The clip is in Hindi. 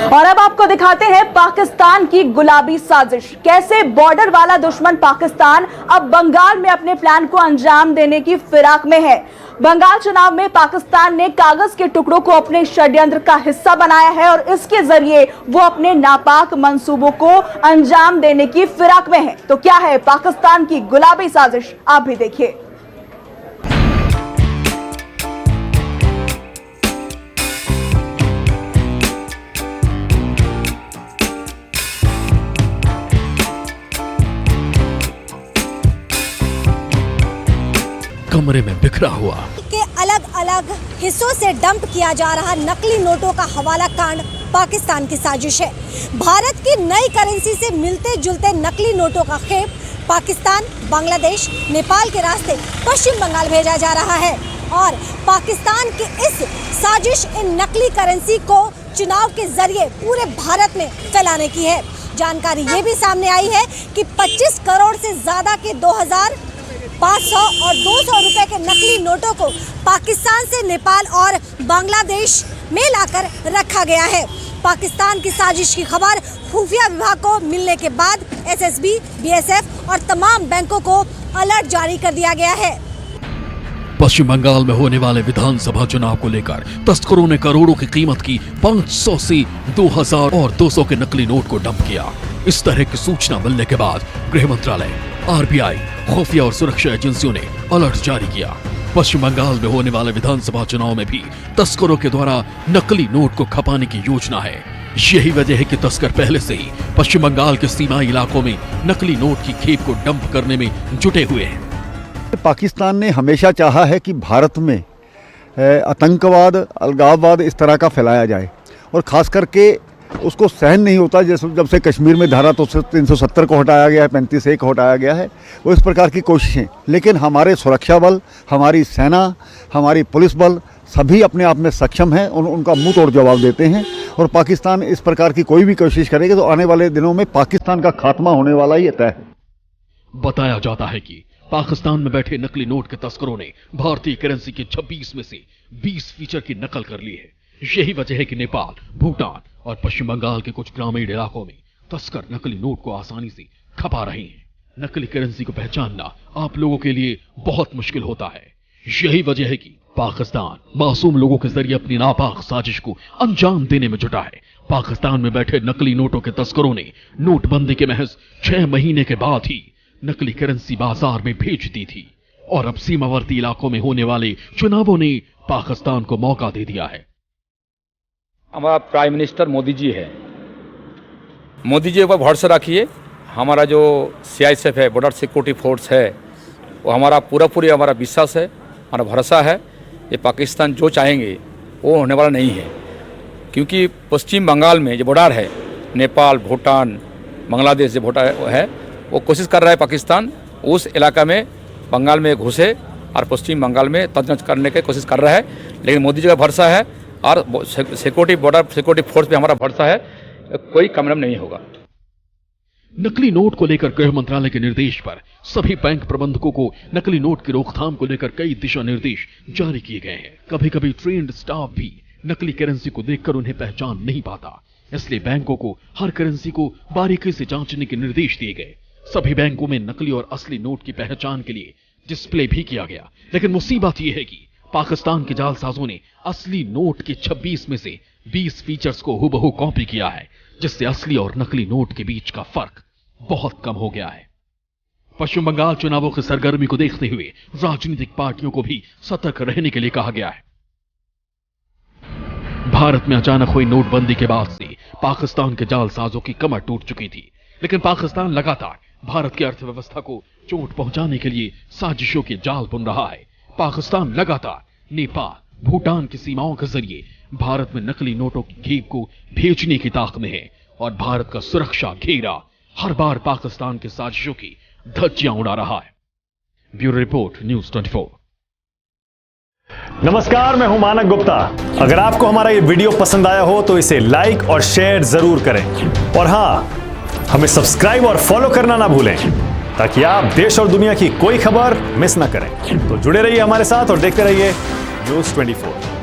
और अब आपको दिखाते हैं पाकिस्तान की गुलाबी साजिश। कैसे बॉर्डर वाला दुश्मन पाकिस्तान अब बंगाल में अपने प्लान को अंजाम देने की फिराक में है। बंगाल चुनाव में पाकिस्तान ने कागज के टुकड़ों को अपने षड्यंत्र का हिस्सा बनाया है और इसके जरिए वो अपने नापाक मंसूबों को अंजाम देने की फिराक में है। तो क्या है पाकिस्तान की गुलाबी साजिश, आप भी देखिए। कमरे में बिखरा हुआ के अलग अलग हिस्सों से डंप किया जा रहा नकली नोटों का हवाला कांड पाकिस्तान की साजिश है। भारत की नई करेंसी से मिलते जुलते नकली नोटों का खेप पाकिस्तान, बांग्लादेश, नेपाल के रास्ते पश्चिम बंगाल भेजा जा रहा है और पाकिस्तान की इस साजिश इन नकली करेंसी को चुनाव के जरिए पूरे भारत में फैलाने की है। जानकारी ये भी सामने आई है कि 25 करोड़ से ज्यादा के 2500 और 200 रुपए के नकली नोटों को पाकिस्तान से नेपाल और बांग्लादेश में लाकर रखा गया है। पाकिस्तान की साजिश की खबर खुफिया विभाग को मिलने के बाद एसएसबी, बीएसएफ और तमाम बैंकों को अलर्ट जारी कर दिया गया है। पश्चिम बंगाल में होने वाले विधानसभा चुनाव को लेकर तस्करों ने करोड़ों की कीमत की 500 से 2000 और 200 के नकली नोट को डंप किया। इस तरह की सूचना मिलने के बाद गृह मंत्रालय, आरबीआई, खुफिया और सुरक्षा एजेंसियों ने अलर्ट जारी किया। पश्चिम बंगाल में होने वाले विधानसभा चुनाव में भी तस्करों के द्वारा नकली नोट को खपाने की योजना है। यही वजह है कि तस्कर पहले से ही पश्चिम बंगाल के सीमाई इलाकों में नकली नोट की खेप को डंप करने में जुटे हुए हैं। पाकिस्तान ने हमेशा चाहा है कि भारत में आतंकवाद, अलगाववाद इस तरह का फैलाया जाए और ख़ास करके उसको सहन नहीं होता। जैसे जब से कश्मीर में धारा 370 को हटाया गया है, 35A को हटाया गया है, वो इस प्रकार की कोशिशें। लेकिन हमारे सुरक्षा बल, हमारी सेना, हमारी पुलिस बल सभी अपने आप में सक्षम हैं, उनका मुंह तोड़ जवाब देते हैं। और पाकिस्तान इस प्रकार की कोई भी कोशिश करेगा तो आने वाले दिनों में पाकिस्तान का खात्मा होने वाला ही तय है। बताया जाता है कि पाकिस्तान में बैठे नकली नोट के तस्करों ने भारतीय करेंसी के 26 में से 20 फीचर की नकल कर ली है। यही वजह है कि नेपाल, भूटान और पश्चिम बंगाल के कुछ ग्रामीण इलाकों में तस्कर नकली नोट को आसानी से खपा रहे हैं। नकली करेंसी को पहचानना आप लोगों के लिए बहुत मुश्किल होता है। यही वजह है कि पाकिस्तान मासूम लोगों के जरिए अपनी नापाक साजिश को अंजाम देने में जुटा है। पाकिस्तान में बैठे नकली नोटों के तस्करों ने नोटबंदी के महज 6 महीने के बाद ही नकली करेंसी बाजार में भेज दी थी और अब सीमावर्ती इलाकों में होने वाले चुनावों ने पाकिस्तान को मौका दे दिया है। हमारा प्राइम मिनिस्टर मोदी जी है, मोदी जी पर भरोसा रखिए। हमारा जो सीआईएसएफ है, बॉर्डर सिक्योरिटी फोर्स है, वो हमारा पूरा हमारा विश्वास है, हमारा भरोसा है। ये पाकिस्तान जो चाहेंगे वो होने वाला नहीं है, क्योंकि पश्चिम बंगाल में जो बॉर्डर है, नेपाल, भूटान, बांग्लादेश जो बॉर्डर है, वो कोशिश कर रहा है पाकिस्तान उस इलाका में बंगाल में घुसे और पश्चिम बंगाल में तजनज करने की कोशिश कर रहा है। लेकिन मोदी जी का भरोसा है और सिक्योरिटी, बॉर्डर सिक्योरिटी फोर्स पे हमारा भरोसा है, कोई कामयाब नहीं होगा। नकली नोट को लेकर गृह मंत्रालय के निर्देश पर सभी बैंक प्रबंधकों को नकली नोट की रोकथाम को लेकर कई दिशा निर्देश जारी किए गए हैं। कभी कभी ट्रेंड स्टाफ भी नकली करेंसी को देखकर उन्हें पहचान नहीं पाता, इसलिए बैंकों को हर करेंसी को बारीकी से जांचने के निर्देश दिए गए। सभी बैंकों में नकली और असली नोट की पहचान के लिए डिस्प्ले भी किया गया। लेकिन मुसीबत यह है कि पाकिस्तान के जालसाजों ने असली नोट के 26 में से 20 फीचर्स को हुबहू कॉपी किया है, जिससे असली और नकली नोट के बीच का फर्क बहुत कम हो गया है। पश्चिम बंगाल चुनावों की सरगर्मी को देखते हुए राजनीतिक पार्टियों को भी सतर्क रहने के लिए कहा गया है। भारत में अचानक हुई नोटबंदी के बाद से पाकिस्तान के जालसाजों की कमर टूट चुकी थी, लेकिन पाकिस्तान लगातार भारत की अर्थव्यवस्था को चोट पहुंचाने के लिए साजिशों के जाल बुन रहा है। पाकिस्तान लगातार नेपाल, भूटान की सीमाओं के जरिए भारत में नकली नोटों की खेप को भेजने की ताक में है और भारत का सुरक्षा घेरा हर बार पाकिस्तान की साजिशों की धज्जियां उड़ा रहा है। Bureau report, news 24। नमस्कार, मैं हूं मानक गुप्ता। अगर आपको हमारा ये वीडियो पसंद आया हो तो इसे लाइक और शेयर जरूर करें और हां, हमें सब्सक्राइब और फॉलो करना ना भूलें ताकि आप देश और दुनिया की कोई खबर मिस ना करें। तो जुड़े रहिए हमारे साथ और देखते रहिए न्यूज़ 24।